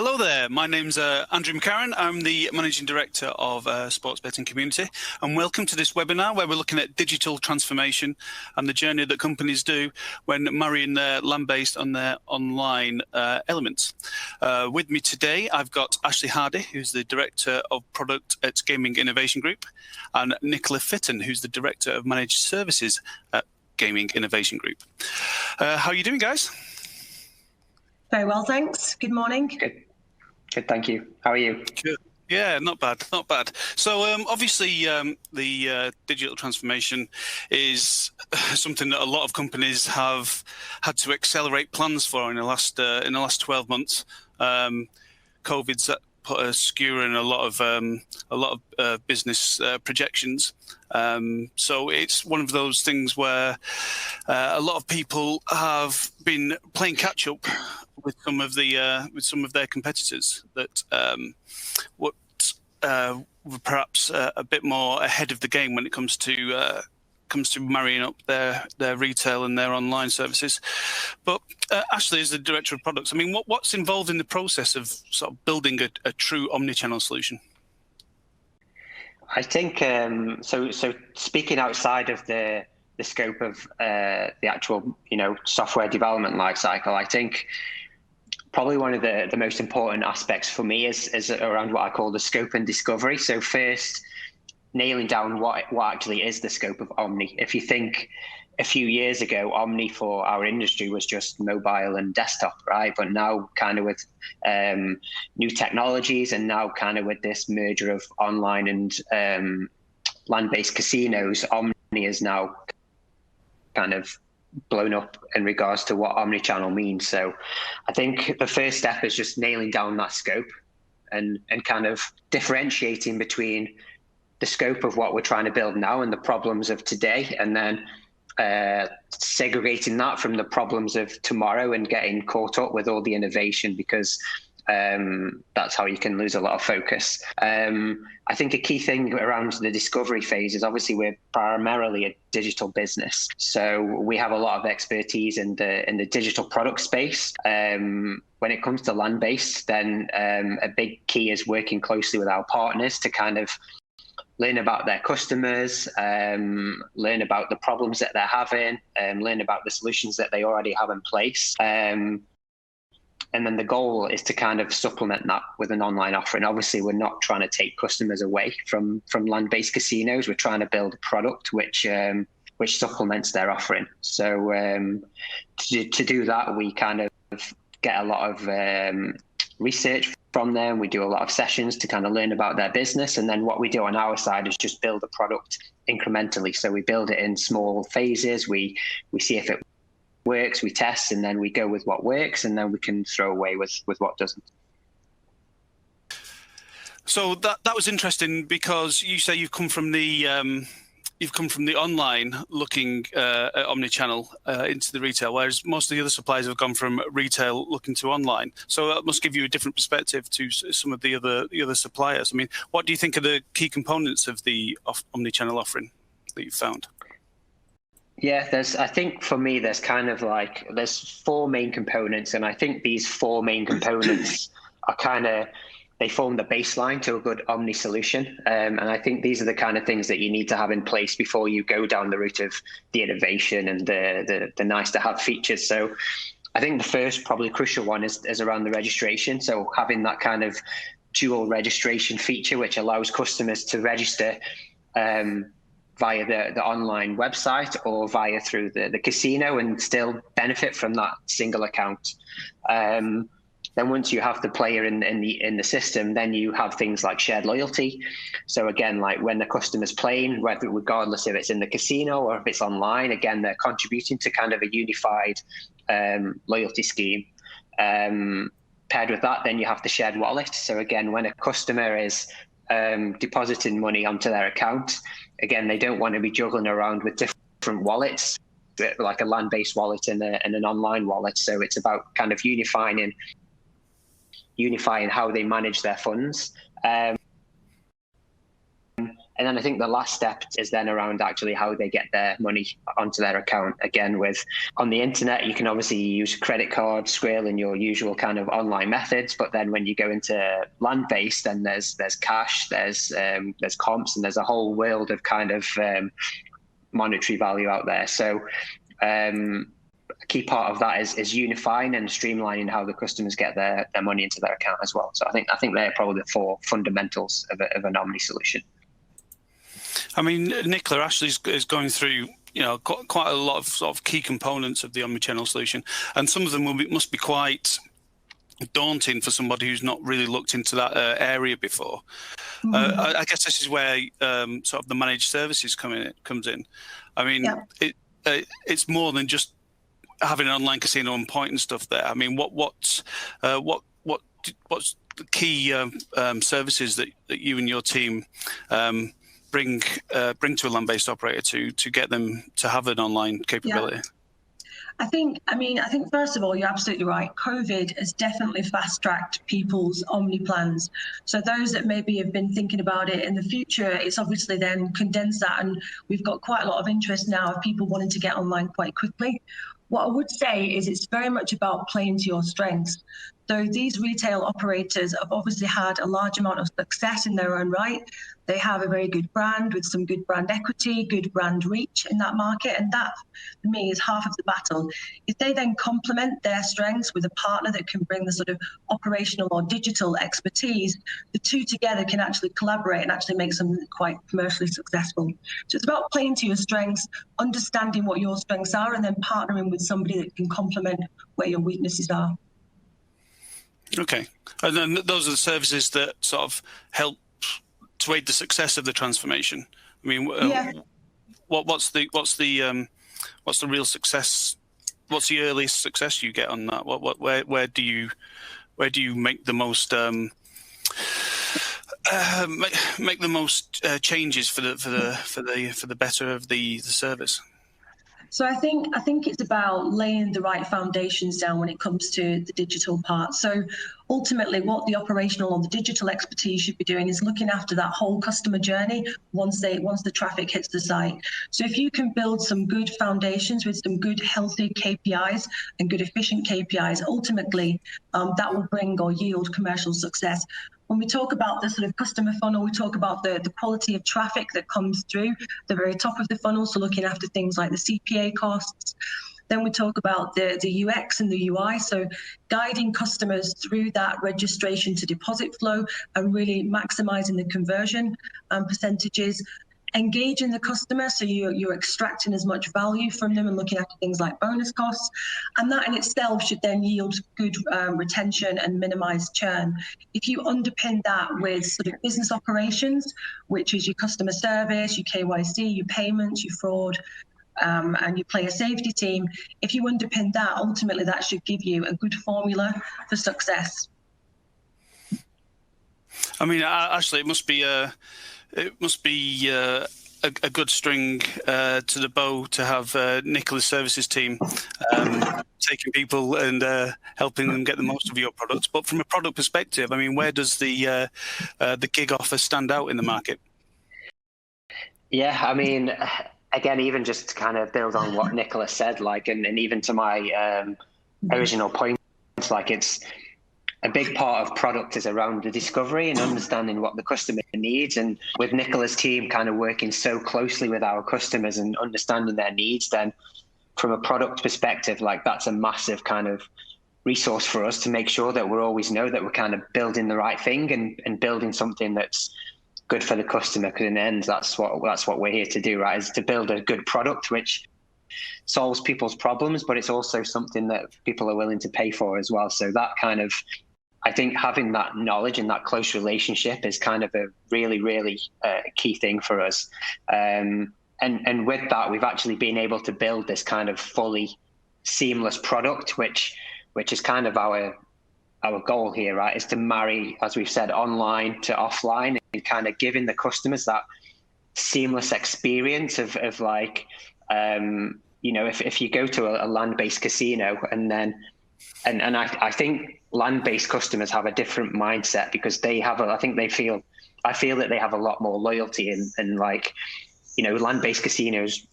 Hello there, my name's Andrew McCarran. I'm the Managing Director of Sports Betting Community, and welcome to this webinar where we're looking at digital transformation and the journey that companies do when marrying their land-based and their online elements. With me today, I've got Ashley Hardy, who's the Director of Product at Gaming Innovation Group, and Nicola Fitton, who's the Director of Managed Services at Gaming Innovation Group. How are you doing, guys? Very well, thanks. Good morning. Good, thank you. How are you? Good. Yeah, not bad, not bad. So obviously the digital transformation is something that a lot of companies have had to accelerate plans for in the last 12 months. COVID's put a skewer in a lot of business projections. So it's one of those things where a lot of people have been playing catch up with some of their competitors that were perhaps a bit more ahead of the game when it comes to marrying up their retail and their online services. But Ashley, as the Director of Products, I mean, what's involved in the process of sort of building a true omnichannel solution? I think so speaking outside of the scope of the actual software development lifecycle, I think probably one of the most important aspects for me is around what I call the scope and discovery. So first, nailing down what actually is the scope of Omni. If you think a few years ago, Omni for our industry was just mobile and desktop, right? But now kind of with new technologies and now kind of with this merger of online and land-based casinos, Omni is now kind of blown up in regards to what omnichannel means. So I think the first step is just nailing down that scope and kind of differentiating between the scope of what we're trying to build now and the problems of today, and then segregating that from the problems of tomorrow and getting caught up with all the innovation, because that's how you can lose a lot of focus. I think a key thing around the discovery phase is obviously we're primarily a digital business. So we have a lot of expertise in the digital product space. When it comes to land-based, then a big key is working closely with our partners to kind of learn about their customers, learn about the problems that they're having, learn about the solutions that they already have in place. And then the goal is to kind of supplement that with an online offering. Obviously, we're not trying to take customers away from land-based casinos. We're trying to build a product which supplements their offering. So to do that, we kind of get a lot of research from them. We do a lot of sessions to kind of learn about their business. And then what we do on our side is just build a product incrementally. So we build it in small phases. We see if it works, we test, and then we go with what works, and then we can throw away with what doesn't. So that was interesting, because you say you've come from the online looking at omnichannel into the retail, whereas most of the other suppliers have gone from retail looking to online. So that must give you a different perspective to some of the other suppliers. I mean, what do you think are the key components of the omnichannel offering that you've found? Yeah, I think for me, there's four main components, and I think these four main components are they form the baseline to a good Omni solution. And I think these are the kind of things that you need to have in place before you go down the route of the innovation and the nice to have features. So I think the first probably crucial one is around the registration. So having that kind of dual registration feature, which allows customers to register via the online website or via through the casino and still benefit from that single account. Then once you have the player in the system, then you have things like shared loyalty. So again, like when the customer's playing, regardless if it's in the casino or if it's online, again, they're contributing to kind of a unified loyalty scheme. Paired with that, then you have the shared wallet. So again, when a customer is depositing money onto their account, again, they don't want to be juggling around with different wallets, like a land-based wallet and an online wallet. So it's about kind of unifying how they manage their funds. And then I think the last step is then around actually how they get their money onto their account. Again, with on the internet, you can obviously use credit card, Skrill, and your usual kind of online methods. But then when you go into Landbased, then there's cash, there's comps, and there's a whole world of kind of monetary value out there. So a key part of that is unifying and streamlining how the customers get their money into their account as well. So I think they're probably the 4 fundamentals of an Omni solution. I mean, Nicola actually is going through, you know, quite a lot of sort of key components of the omnichannel solution, and some of them must be quite daunting for somebody who's not really looked into that area before. I guess this is where sort of the managed services comes in. I mean, it's more than just having an online casino on point and stuff there. I mean, what's the key services that you and your team bring to a land-based operator to get them to have an online capability? Yeah. I think first of all, you're absolutely right. COVID has definitely fast-tracked people's Omni plans. So those that maybe have been thinking about it in the future, it's obviously then condensed that, and we've got quite a lot of interest now of people wanting to get online quite quickly. What I would say is it's very much about playing to your strengths. So these retail operators have obviously had a large amount of success in their own right. They have a very good brand with some good brand equity, good brand reach in that market. And that, for me, is half of the battle. If they then complement their strengths with a partner that can bring the sort of operational or digital expertise, the two together can actually collaborate and actually make something quite commercially successful. So it's about playing to your strengths, understanding what your strengths are, and then partnering with somebody that can complement where your weaknesses are. Okay. And then those are the services that sort of help to aid the success of the transformation. I mean, what's the real success? What's the earliest success you get on that? Where do you make the most make the most changes for the better of the service? So I think it's about laying the right foundations down when it comes to the digital part. So ultimately, what the operational or the digital expertise should be doing is looking after that whole customer journey once the traffic hits the site. So if you can build some good foundations with some good healthy KPIs and good efficient KPIs, ultimately that will bring or yield commercial success. When we talk about the sort of customer funnel, we talk about the quality of traffic that comes through the very top of the funnel, so looking after things like the CPA costs. Then we talk about the UX and the UI, so guiding customers through that registration to deposit flow and really maximizing the conversion percentages. Engaging the customer, so you're extracting as much value from them and looking after things like bonus costs, and that in itself should then yield good retention and minimize churn. If you underpin that with sort of business operations, which is your customer service, your KYC, your payments, your fraud, and your player safety team, if you underpin that, ultimately that should give you a good formula for success. I mean, actually, it must be a good string to the bow to have Nicola's services team taking people and helping them get the most of your products. But from a product perspective, I mean, where does the gig offer stand out in the market? Yeah, I mean, again, even just to kind of build on what Nicola said, like, and even to my original point, like it's a big part of product is around the discovery and understanding what the customer needs. And with Nicola's team kind of working so closely with our customers and understanding their needs, then from a product perspective, like that's a massive kind of resource for us to make sure that we're always know that we're kind of building the right thing and building something that's good for the customer. Because in the end, that's what we're here to do, right? Is to build a good product which solves people's problems, but it's also something that people are willing to pay for as well. So that kind of, I think having that knowledge and that close relationship is kind of a really, really key thing for us. And with that, we've actually been able to build this kind of fully seamless product, which is kind of our goal here, right? Is to marry, as we've said, online to offline, and kind of giving the customers that seamless experience of like, you know, if you go to a land-based casino and I think land-based customers have a different mindset because they have I feel that they have a lot more loyalty and like, land-based casinos,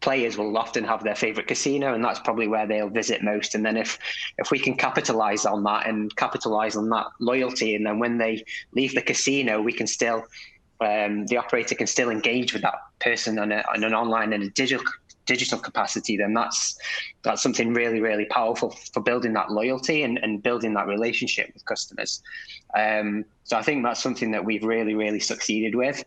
players will often have their favorite casino, and that's probably where they'll visit most. And then if we can capitalize on that and capitalize on that loyalty, and then when they leave the casino, we can still, the operator can still engage with that person on an online and a digital capacity, then that's something really, really powerful for building that loyalty and building that relationship with customers. So I think that's something that we've really, really succeeded with.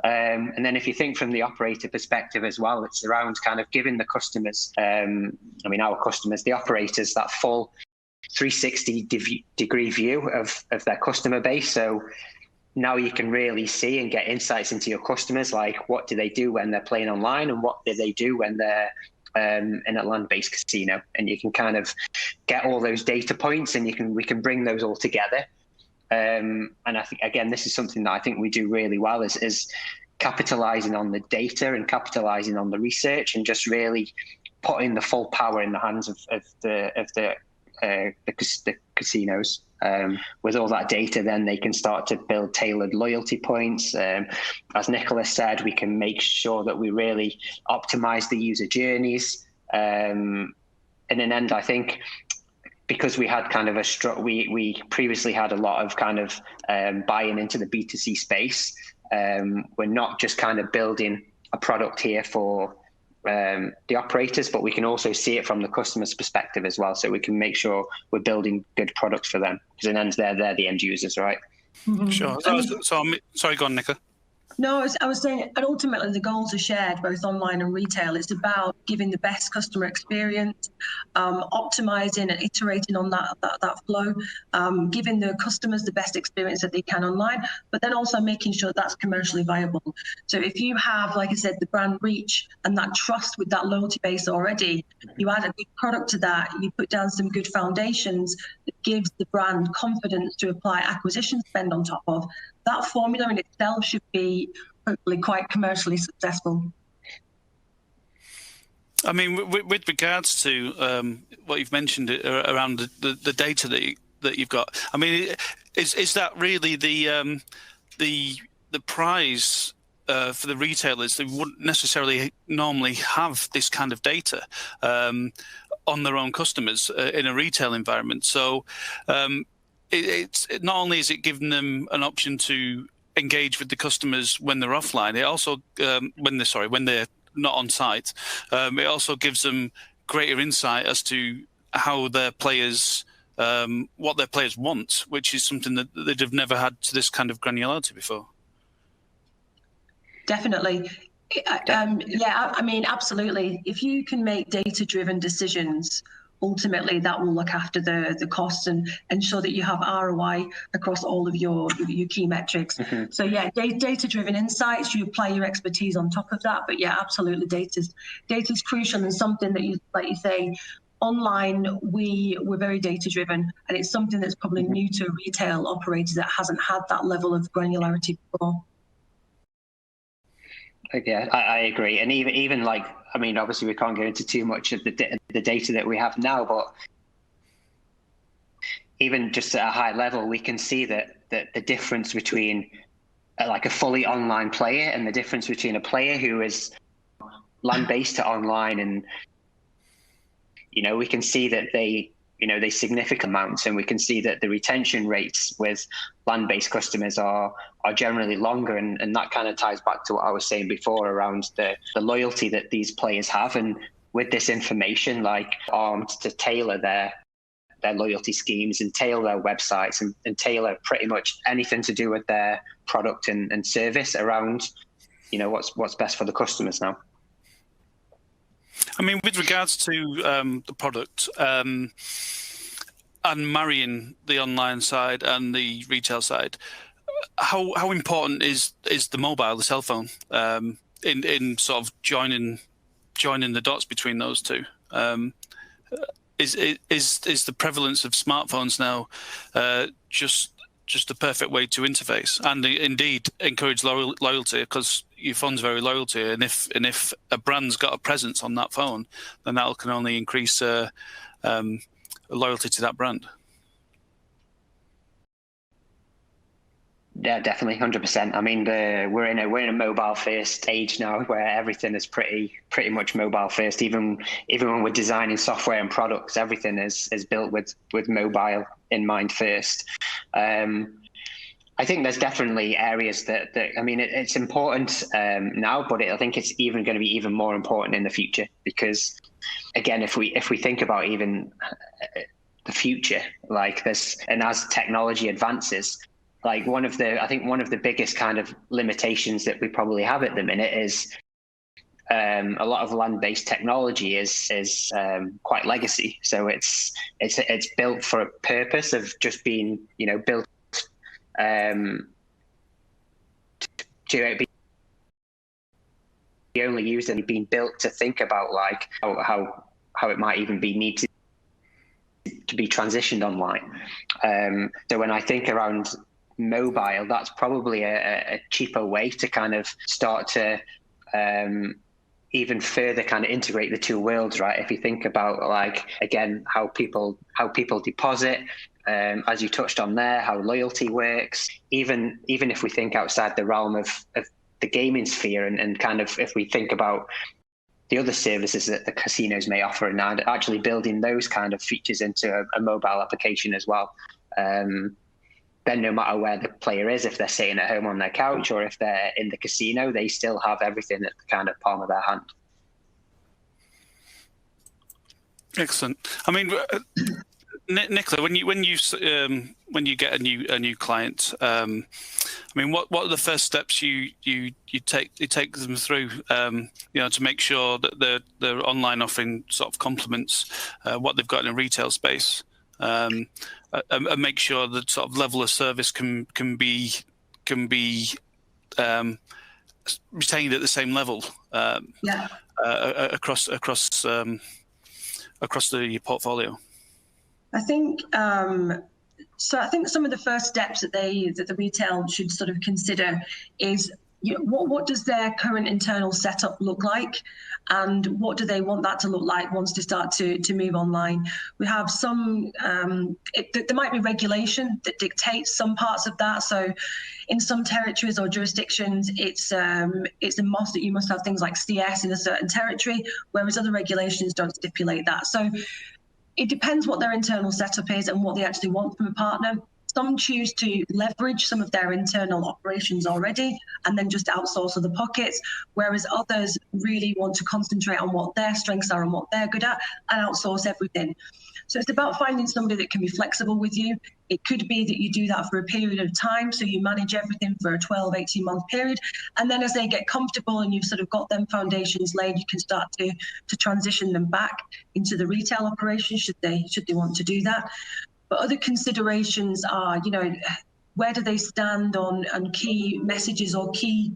And then if you think from the operator perspective as well, it's around kind of giving the customers, our customers, the operators, that full 360-degree view of their customer base. So now you can really see and get insights into your customers, like what do they do when they're playing online and what do they do when they're in a land-based casino. And you can kind of get all those data points, and we can bring those all together. And I think, again, this is something that I think we do really well, is capitalizing on the data and capitalizing on the research, and just really putting the full power in the hands of the casinos. With all that data, then they can start to build tailored loyalty points. As Nicholas said, we can make sure that we really optimize the user journeys. In an end, I think, because we had kind of we previously had a lot of kind of buying into the B2C space. We're not just kind of building a product here for the operators, but we can also see it from the customer's perspective as well. So we can make sure we're building good products for them, because in the end, they're the end users, right? Mm-hmm. Sure. So sorry, go on, Nicola. No, I was saying, and ultimately the goals are shared both online and retail. It's about giving the best customer experience, optimizing and iterating on that flow, giving the customers the best experience that they can online, but then also making sure that's commercially viable. So if you have, like I said, the brand reach and that trust with that loyalty base already, you add a good product to that, you put down some good foundations that gives the brand confidence to apply acquisition spend on top of, that formula in itself should be hopefully quite commercially successful. I mean, with regards to what you've mentioned around the data that you've got, I mean, is that really the prize for the retailers? They wouldn't necessarily normally have this kind of data on their own customers in a retail environment. So it's not only is it giving them an option to engage with the customers when they're offline, it also when they're not on site, it also gives them greater insight as to how their players, what their players want, which is something that they'd have never had to this kind of granularity before. Definitely. Yeah, I mean, absolutely. If you can make data-driven decisions, ultimately that will look after the costs and ensure that you have ROI across all of your key metrics. Mm-hmm. So yeah, data-driven insights, you apply your expertise on top of that. But yeah, absolutely, data's crucial, and something that you, like you say, online we're very data-driven, and it's something that's probably new to retail operators that hasn't had that level of granularity before. Yeah, I agree. And even like, I mean, obviously we can't go into too much of the data that we have now, but even just at a high level, we can see that the difference between like a fully online player and the difference between a player who is land-based to online, and we can see that they significant amounts, and we can see that the retention rates with land-based customers are generally longer, and that kind of ties back to what I was saying before around the loyalty that these players have. And with this information, like armed to tailor their loyalty schemes and tailor their websites and tailor pretty much anything to do with their product and service around what's best for the customers now. I mean, with regards to the product and marrying the online side and the retail side, how important is the mobile, the cell phone, in sort of joining the dots between those two? Is the prevalence of smartphones now just the perfect way to interface and indeed encourage loyalty, because your phone's very loyal to you, and if a brand's got a presence on that phone, then that can only increase loyalty to that brand. Yeah, definitely, 100%. I mean, we're in a mobile first age now, where everything is pretty much mobile first. Even when we're designing software and products, everything is built with mobile in mind first. I think there's definitely areas that I mean, it's important now, but I think it's even going to be even more important in the future, because again, if we think about even the future, like this, and as technology advances, like I think one of the biggest kind of limitations that we probably have at the minute is a lot of land-based technology is quite legacy. So it's built for a purpose of just being, built to be only used and being built to think about like how it might even need to be transitioned online. So when I think around mobile, that's probably a cheaper way to kind of start to even further kind of integrate the two worlds, right? If you think about, like, again, how people deposit, as you touched on there, how loyalty works, even if we think outside the realm of the gaming sphere, and kind of if we think about the other services that the casinos may offer, and actually building those kind of features into a mobile application as well. Then no matter where the player is, if they're sitting at home on their couch or if they're in the casino, they still have everything at the kind of palm of their hand. Excellent. I mean, Nicola, when you get a new client, I mean, what are the first steps you take them through, to make sure that their online offering sort of complements what they've got in a retail space, and make sure that sort of level of service can be retained at the same level across the portfolio? I think so. I think some of the first steps that the retail should sort of consider is, what does their current internal setup look like, and what do they want that to look like once they start to move online. We have some there might be regulation that dictates some parts of that. So in some territories or jurisdictions, it's a must that you must have things like CS in a certain territory, whereas other regulations don't stipulate that. So it depends what their internal setup is and what they actually want from a partner. Some choose to leverage some of their internal operations already and then just outsource other pockets, whereas others really want to concentrate on what their strengths are and what they're good at and outsource everything. So it's about finding somebody that can be flexible with you. It could be that you do that for a period of time, so you manage everything for a 12, 18-month period, and then as they get comfortable and you've sort of got them foundations laid, you can start to transition them back into the retail operation should they want to do that. But other considerations are, where do they stand on key messages or key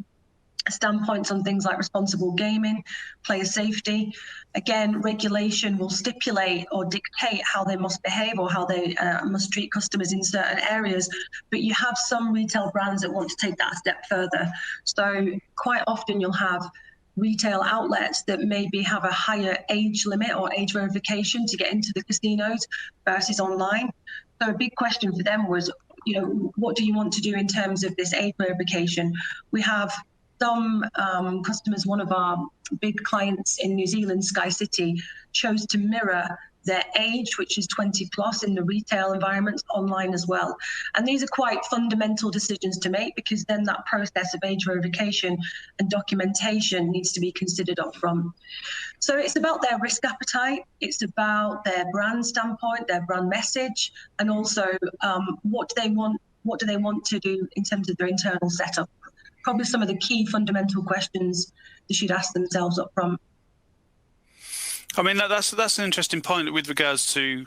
standpoints on things like responsible gaming, player safety. Again, regulation will stipulate or dictate how they must behave or how they must treat customers in certain areas, but you have some retail brands that want to take that a step further. So quite often you'll have retail outlets that maybe have a higher age limit or age verification to get into the casinos versus online. So a big question for them was, what do you want to do in terms of this age verification? We have some customers, one of our big clients in New Zealand, Sky City, chose to mirror their age, which is 20 plus, in the retail environments online as well. And these are quite fundamental decisions to make, because then that process of age verification and documentation needs to be considered up front. So it's about their risk appetite, it's about their brand standpoint, their brand message, and also what do they want to do in terms of their internal setup. Probably some of the key fundamental questions they should ask themselves up front. I mean, that's an interesting point with regards to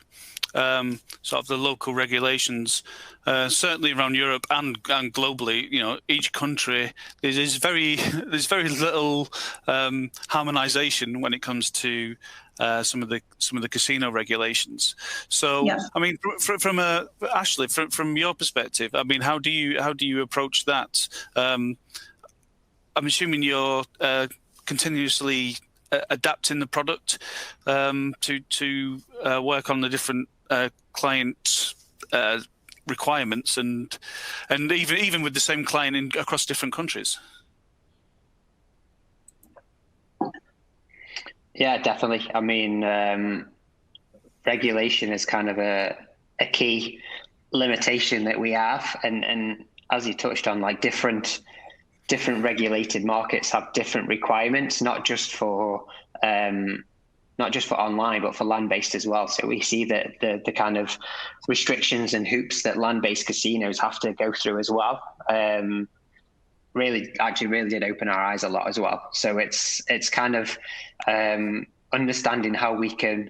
sort of the local regulations. Certainly around Europe and globally, each country there's very little harmonization when it comes to some of the casino regulations. So, yeah. I mean, Ashley, from your perspective, I mean, how do you approach that? I'm assuming you're continuously adapting the product to work on the different client requirements, and even with the same client across different countries? Yeah, definitely. I mean, regulation is kind of a key limitation that we have, and as you touched on, like different regulated markets have different requirements, not just for online, but for land-based as well. So we see that the kind of restrictions and hoops that land-based casinos have to go through as well. Really did open our eyes a lot as well. So it's kind of understanding how we can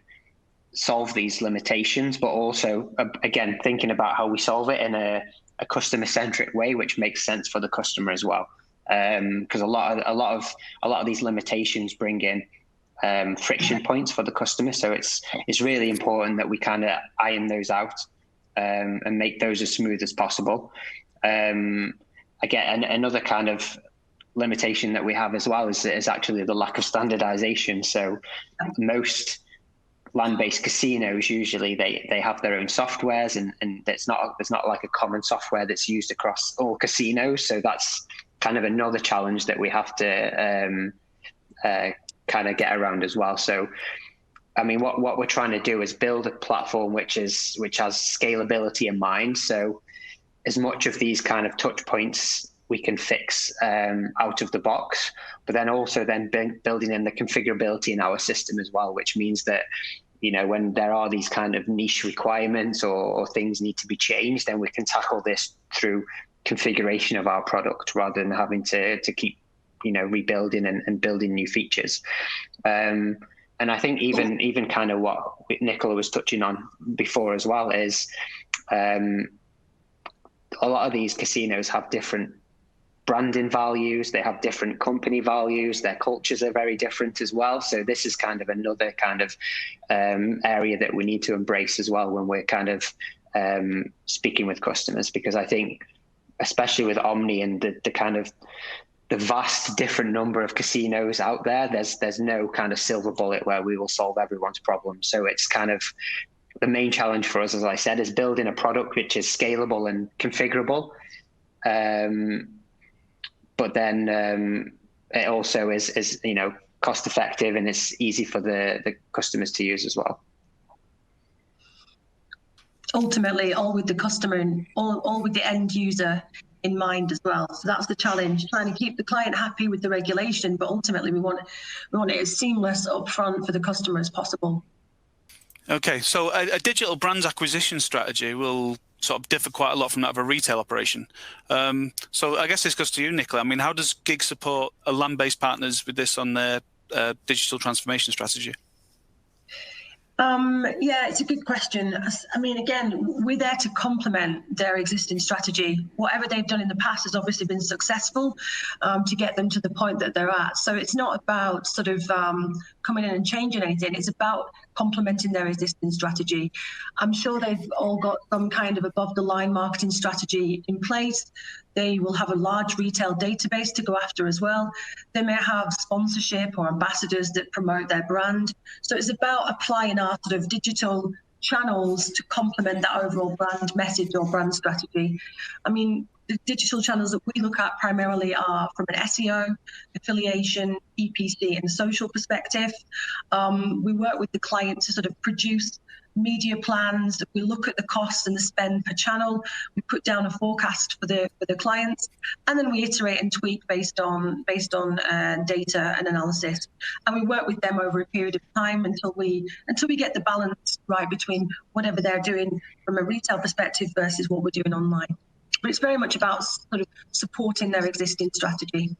solve these limitations, but also again thinking about how we solve it in a customer-centric way, which makes sense for the customer as well. Because a lot of these limitations bring in friction points for the customer. So it's really important that we kind of iron those out and make those as smooth as possible. Again, another kind of limitation that we have as well is actually the lack of standardization. So most land-based casinos, usually they have their own softwares, and there's not like a common software that's used across all casinos. So that's kind of another challenge that we have to kind of get around as well. So I mean, what we're trying to do is build a platform which has scalability in mind. So as much of these kind of touch points we can fix out of the box, but then also building in the configurability in our system as well, which means that, you know, when there are these kind of niche requirements or things need to be changed, then we can tackle this through configuration of our product rather than having to keep, you know, rebuilding and building new features. And I think even kind of what Nicola was touching on before as well is a lot of these casinos have different branding values, they have different company values, their cultures are very different as well. So this is kind of another kind of area that we need to embrace as well when we're kind of speaking with customers, because I think especially with Omni and the kind of the vast different number of casinos out there, there's no kind of silver bullet where we will solve everyone's problem. So it's kind of the main challenge for us, as I said, is building a product which is scalable and configurable. But then it also is, you know, cost effective, and it's easy for the customers to use as well. Ultimately, all with the customer and all with the end user in mind as well. So that's the challenge, trying to keep the client happy with the regulation, but ultimately we want it as seamless upfront for the customer as possible. Okay, so a digital brands acquisition strategy will sort of differ quite a lot from that of a retail operation. So I guess this goes to you, Nicola. I mean, how does Gig support a land-based partners with this on their digital transformation strategy? Yeah, it's a good question. I mean, again, we're there to complement their existing strategy. Whatever they've done in the past has obviously been successful to get them to the point that they're at. So it's not about sort of coming in and changing anything. It's about complementing their existing strategy. I'm sure they've all got some kind of above the line marketing strategy in place. They will have a large retail database to go after as well. They may have sponsorship or ambassadors that promote their brand. So it's about applying our sort of digital channels to complement that overall brand message or brand strategy. I mean, the digital channels that we look at primarily are from an SEO, affiliation, EPC, and social perspective. We work with the client to sort of produce media plans. We look at the costs and the spend per channel. We put down a forecast for the clients, and then we iterate and tweak based on data and analysis. And we work with them over a period of time until we get the balance right between whatever they're doing from a retail perspective versus what we're doing online. But it's very much about sort of supporting their existing strategy.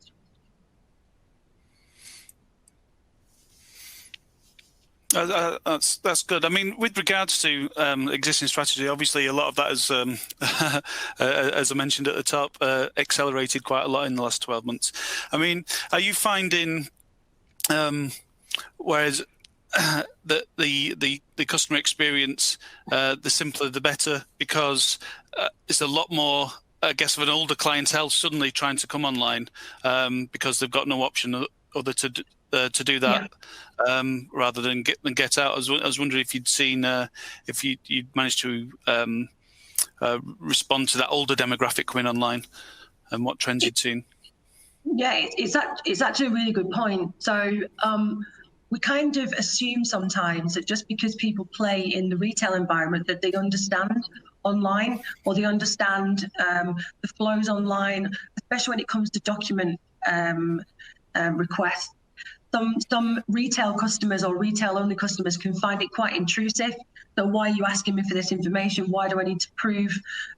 That's good. I mean, with regards to existing strategy, obviously a lot of that is, as I mentioned at the top, accelerated quite a lot in the last 12 months. I mean, are you finding, whereas the customer experience, the simpler the better, because it's a lot more, I guess, of an older clientele suddenly trying to come online because they've got no option other to do that, rather than get out. I was wondering if you'd seen, if you'd managed to respond to that older demographic coming online, and what trends you'd seen? Yeah, it's actually a really good point. So we kind of assume sometimes that just because people play in the retail environment that they understand online, or they understand the flows online, especially when it comes to document requests. Some retail customers or retail-only customers can find it quite intrusive. So why are you asking me for this information? Why do I need to prove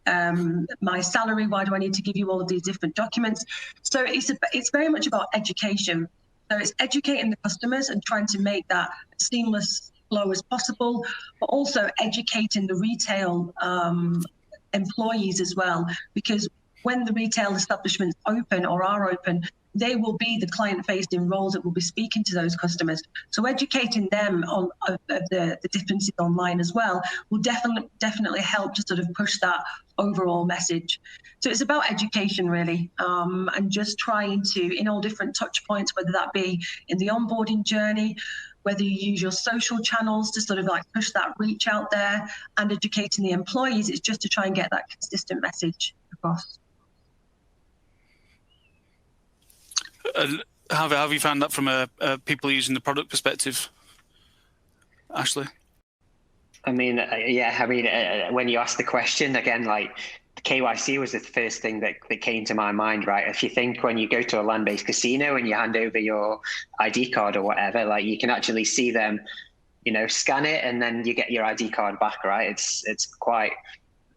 my salary? Why do I need to give you all of these different documents? So it's very much about education. So it's educating the customers and trying to make that seamless flow as possible, but also educating the retail employees as well, because when the retail establishments open or are open, they will be the client-facing roles that will be speaking to those customers. So educating them on the differences online as well will definitely help to sort of push that overall message. So it's about education really, and just trying to, in all different touch points, whether that be in the onboarding journey, whether you use your social channels to sort of like push that reach out there, and educating the employees, it's just to try and get that consistent message across. How have you found that from a people using the product perspective, Ashley? I mean, when you asked the question again, like KYC was the first thing that came to my mind, right? If you think when you go to a land-based casino and you hand over your ID card or whatever, like you can actually see them, scan it and then you get your ID card back, right? It's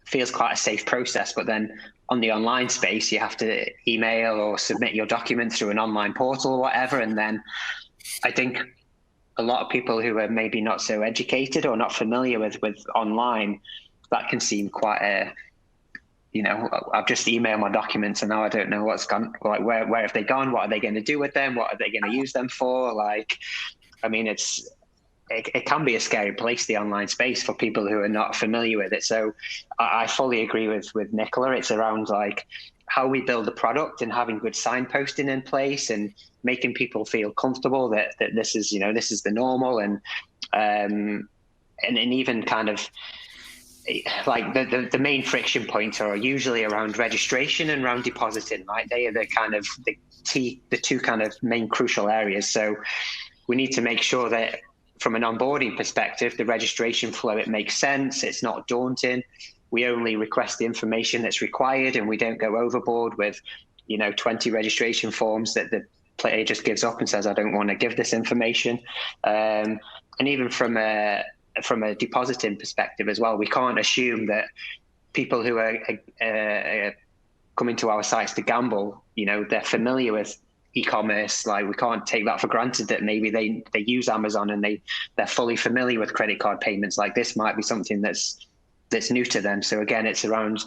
feels quite a safe process, but then on the online space, you have to email or submit your documents through an online portal or whatever. And then I think a lot of people who are maybe not so educated or not familiar with online, that can seem quite a, I've just emailed my documents and now I don't know what's gone, like where have they gone? What are they going to do with them? What are they going to use them for? Like, I mean, it can be a scary place, the online space, for people who are not familiar with it. So I fully agree with Nicola. It's around like how we build the product and having good signposting in place and making people feel comfortable that this is, this is the normal, and even kind of like the main friction points are usually around registration and around depositing, right? They are the kind of the two kind of main crucial areas. So we need to make sure that from an onboarding perspective, the registration flow, it makes sense. It's not daunting. We only request the information that's required, and we don't go overboard with, 20 registration forms that the player just gives up and says, I don't want to give this information. And even from a depositing perspective as well, we can't assume that people who are coming to our sites to gamble, they're familiar with e-commerce. Like, we can't take that for granted that maybe they use Amazon and they're fully familiar with credit card payments. Like, this might be something that's new to them. So again, it's around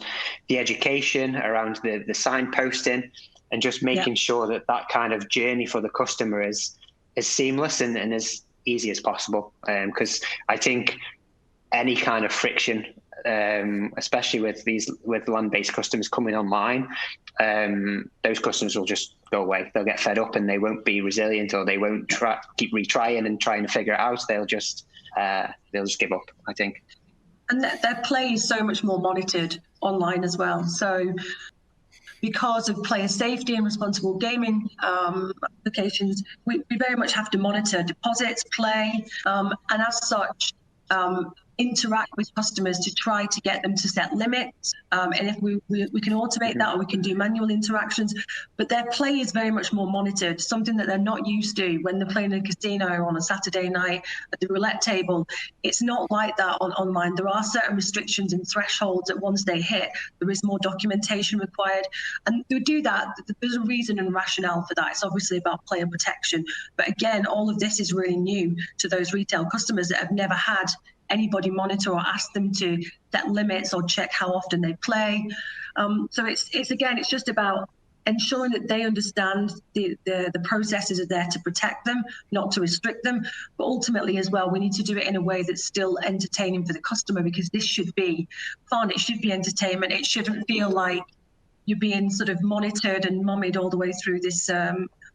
the education, around the signposting, and just making sure that kind of journey for the customer is seamless and as easy as possible. Because I think any kind of friction, especially with land-based customers coming online, those customers will just go away. They'll get fed up and they won't be resilient, or they won't keep retrying and trying to figure it out. They'll just give up, I think. And their play is so much more monitored online as well. So because of player safety and responsible gaming applications, we very much have to monitor deposits, play, and as such, interact with customers to try to get them to set limits. And if we can automate that, or we can do manual interactions, but their play is very much more monitored, something that they're not used to when they're playing in a casino on a Saturday night at the roulette table. It's not like that online. There are certain restrictions and thresholds that once they hit, there is more documentation required. And to do that, there's a reason and rationale for that. It's obviously about player protection. But again, all of this is really new to those retail customers that have never had anybody monitor or ask them to set limits or check how often they play. So it's just about ensuring that they understand the processes are there to protect them, not to restrict them. But ultimately as well, we need to do it in a way that's still entertaining for the customer, because this should be fun. It should be entertainment. It shouldn't feel like you're being sort of monitored and mummied all the way through this,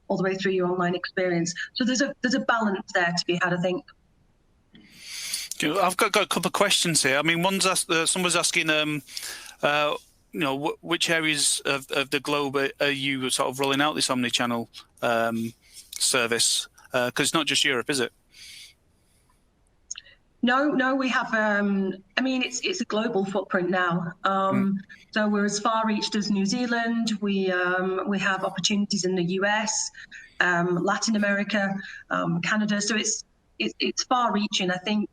all the way through your online experience. So there's a balance there to be had, I think. I've got a couple of questions here. I mean, someone's asking which areas of the globe are you sort of rolling out this omnichannel service? Because it's not just Europe, is it? No, we have. I mean, it's a global footprint now. So we're as far reached as New Zealand. We have opportunities in the US, Latin America, Canada. So it's far-reaching. I think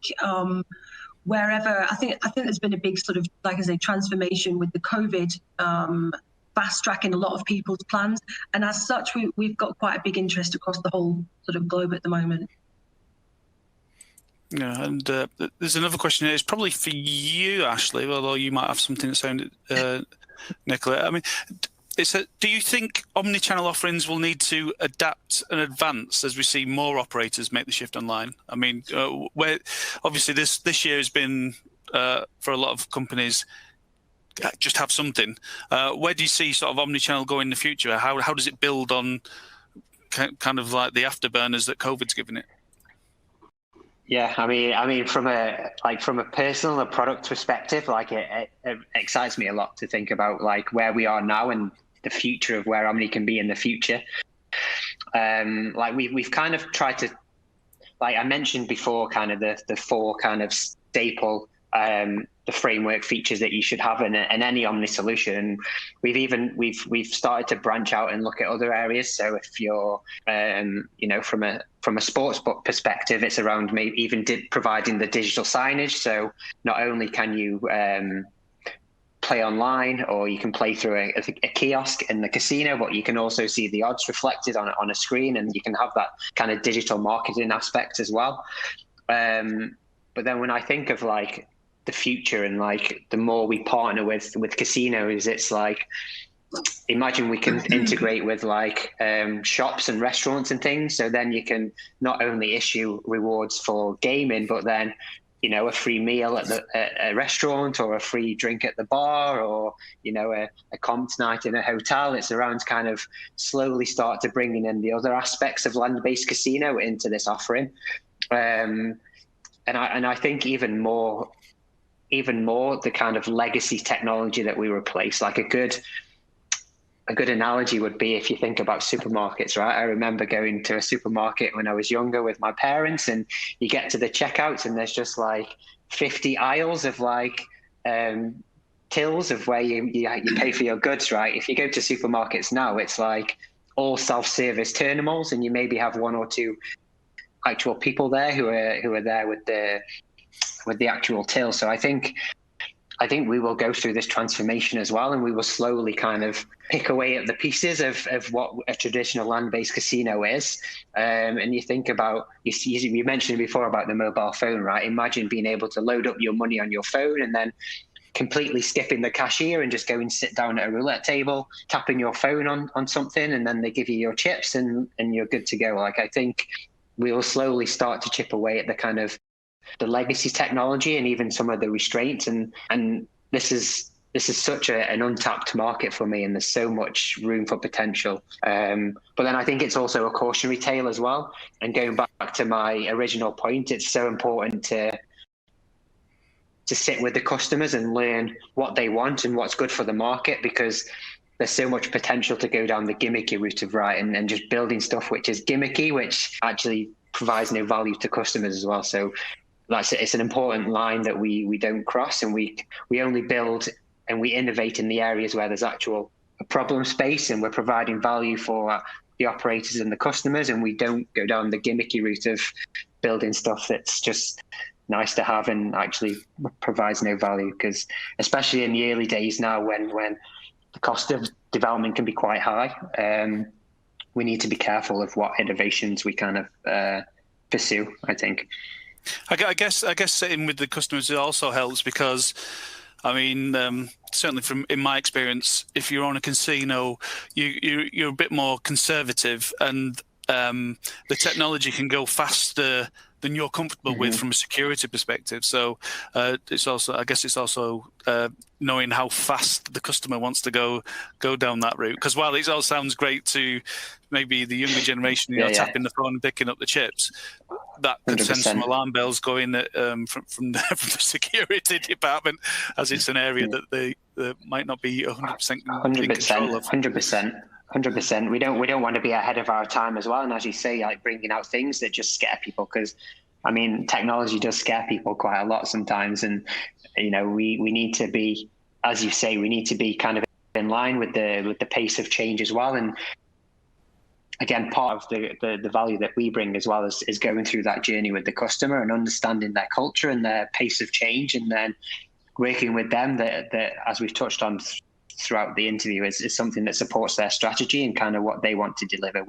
wherever. I think there's been a big sort of, like I say, transformation with the COVID. Fast-tracking a lot of people's plans, and as such, we've got quite a big interest across the whole sort of globe at the moment. Yeah, and there's another question here. It's probably for you, Ashley, although you might have something to say, Nicola. I mean, do you think omnichannel offerings will need to adapt and advance as we see more operators make the shift online? I mean, where obviously this year has been for a lot of companies just have something. Where do you see sort of omnichannel going in the future? How does it build on kind of like the afterburners that COVID's given it? Yeah, I mean, from a personal and product perspective, like it excites me a lot to think about like where we are now and the future of where Omni can be in the future. Like we've kind of tried to, like I mentioned before, kind of the four kind of staple the framework features that you should have in any Omni solution. We've started to branch out and look at other areas. So if you're from a sports book perspective, it's around maybe even providing the digital signage. So not only can you play online, or you can play through a kiosk in the casino, but you can also see the odds reflected on a screen, and you can have that kind of digital marketing aspect as well. But then when I think of like the future and like the more we partner with casinos, it's like, imagine we can integrate with like shops and restaurants and things. So then you can not only issue rewards for gaming, but then, a free meal at a restaurant, or a free drink at the bar, or, a comp night in a hotel. It's around kind of slowly start to bringing in the other aspects of land-based casino into this offering. And I think even more the kind of legacy technology that we replace. Like a good analogy would be if you think about supermarkets, right? I remember going to a supermarket when I was younger with my parents, and you get to the checkouts and there's just like 50 aisles of like tills of where you pay for your goods, right? If you go to supermarkets now, it's like all self-service terminals, and you maybe have one or two actual people there who are there with the actual till. So I think we will go through this transformation as well, and we will slowly kind of pick away at the pieces of what a traditional land-based casino is. And you think about, you mentioned before about the mobile phone, right? Imagine being able to load up your money on your phone and then completely skipping the cashier and just go and sit down at a roulette table, tapping your phone on something, and then they give you your chips and you're good to go. Like, I think we will slowly start to chip away at the kind of the legacy technology and even some of the restraints, and this is such an untapped market for me, and there's so much room for potential. But then I think it's also a cautionary tale as well. And going back to my original point, it's so important to sit with the customers and learn what they want and what's good for the market, because there's so much potential to go down the gimmicky route of and just building stuff which is gimmicky, which actually provides no value to customers as well. So it's an important line that we don't cross, and we only build and we innovate in the areas where there's actual problem space and we're providing value for the operators and the customers, and we don't go down the gimmicky route of building stuff that's just nice to have and actually provides no value. Because especially in the early days now, when the cost of development can be quite high, we need to be careful of what innovations we kind of pursue, I think. I guess sitting with the customers, it also helps, because I mean, certainly in my experience, if you're on a casino, you're a bit more conservative, and the technology can go faster than you're comfortable with from a security perspective. So it's also knowing how fast the customer wants to go down that route. Because while it all sounds great to maybe the younger generation, tapping the phone and picking up the chips, that could send 100%. some alarm bells going from the security department, as it's an area that they might not be 100% in control of. 100%. We don't want to be ahead of our time as well. And as you say, like bringing out things that just scare people, because I mean, technology does scare people quite a lot sometimes. And, you know, we need to be, as you say, we need to be kind of in line with the pace of change as well. And again, part of the value that we bring as well is going through that journey with the customer and understanding their culture and their pace of change, and then working with them that as we've touched on throughout the interview is something that supports their strategy and kind of what they want to deliver.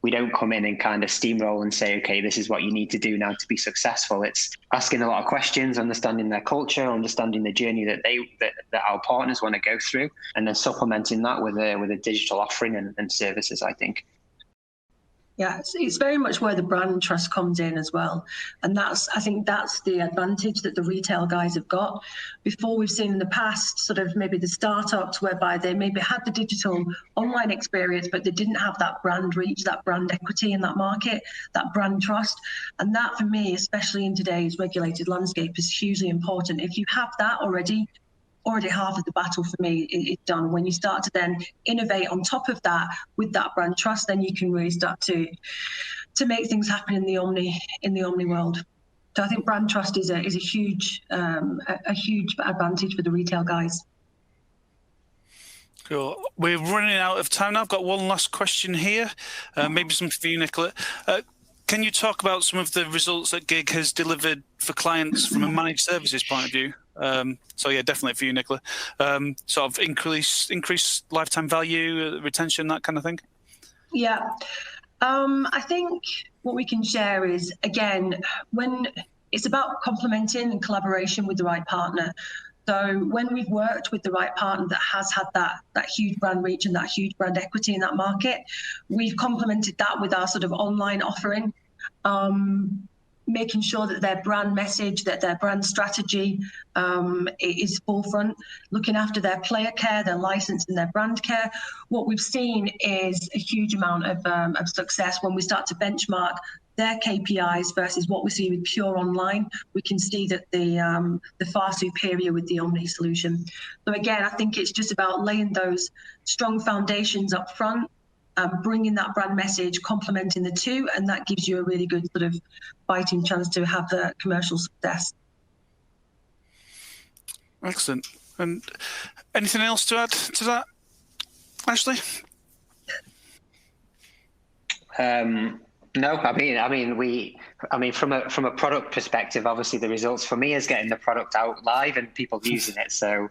We don't come in and kind of steamroll and say, okay, this is what you need to do now to be successful. It's asking a lot of questions, understanding their culture, understanding the journey that our partners want to go through, and then supplementing that with a digital offering and services, I think. Yeah, it's very much where the brand trust comes in as well. And I think that's the advantage that the retail guys have got. Before, we've seen in the past sort of maybe the startups whereby they maybe had the digital online experience, but they didn't have that brand reach, that brand equity in that market, that brand trust. And that, for me, especially in today's regulated landscape, is hugely important. If you have that already half of the battle for me is done. When you start to then innovate on top of that with that brand trust, then you can really start to make things happen in the omni world. So I think brand trust is a huge advantage for the retail guys. Cool. We're running out of time now. I've got one last question here, maybe something for you, Nicola. Can you talk about some of the results that Gig has delivered for clients from a managed services point of view? So yeah, definitely for you, Nicola. Sort of increase lifetime value, retention, that kind of thing. Yeah, I think what we can share is, again, when it's about complementing and collaboration with the right partner. So when we've worked with the right partner that has had that huge brand reach and that huge brand equity in that market, we've complemented that with our sort of online offering, making sure that their brand message, that their brand strategy is forefront, looking after their player care, their license and their brand care. What we've seen is a huge amount of success when we start to benchmark their KPIs versus what we see with pure online. We can see that the far superior with the Omni solution. So again, I think it's just about laying those strong foundations up front, bringing that brand message, complementing the two, and that gives you a really good sort of fighting chance to have the commercial success. Excellent. And anything else to add to that, Ashley? No, I mean, from a product perspective, obviously the results for me is getting the product out live and people using it. So,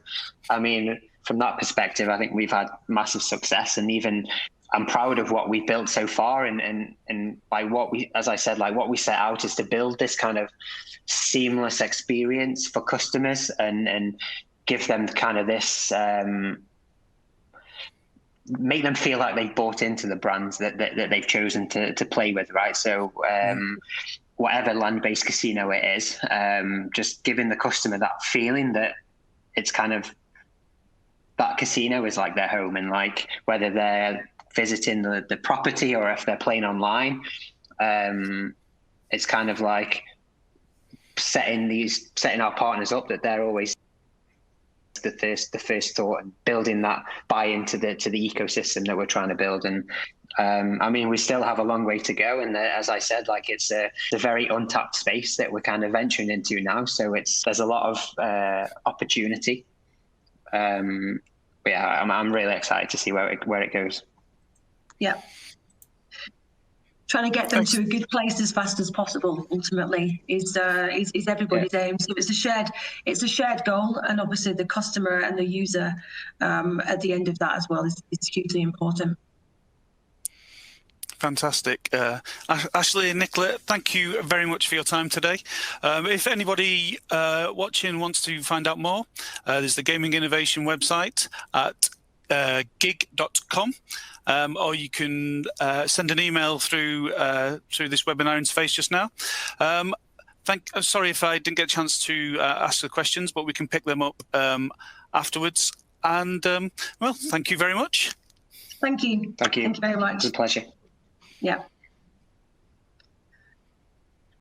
I mean, from that perspective, I think we've had massive success, and even I'm proud of what we've built so far. And by what we, as I said, like what we set out is to build this kind of seamless experience for customers and give them kind of this. Make them feel like they've bought into the brands that they've chosen to play with, right? So whatever land-based casino it is, just giving the customer that feeling that it's kind of that casino is like their home, and like whether they're visiting the property or if they're playing online, it's kind of like setting our partners up that they're always the first thought, and building that buy-in to the ecosystem that we're trying to build. And I mean, we still have a long way to go, and as I said, like it's a very untapped space that we're kind of venturing into now, so there's a lot of opportunity. But yeah, I'm really excited to see where it goes. Yeah, trying to get them to a good place as fast as possible ultimately is everybody's aim. So it's a shared goal, and obviously the customer and the user at the end of that as well is hugely important. Fantastic. Ashley and Nicola, thank you very much for your time today. If anybody watching wants to find out more, there's the Gaming Innovation website at gig.com. Or you can send an email through this webinar interface just now. Sorry if I didn't get a chance to ask the questions, but we can pick them up afterwards. And well, thank you very much. Thank you. Thank you. Thank you very much. It's a pleasure. Yeah.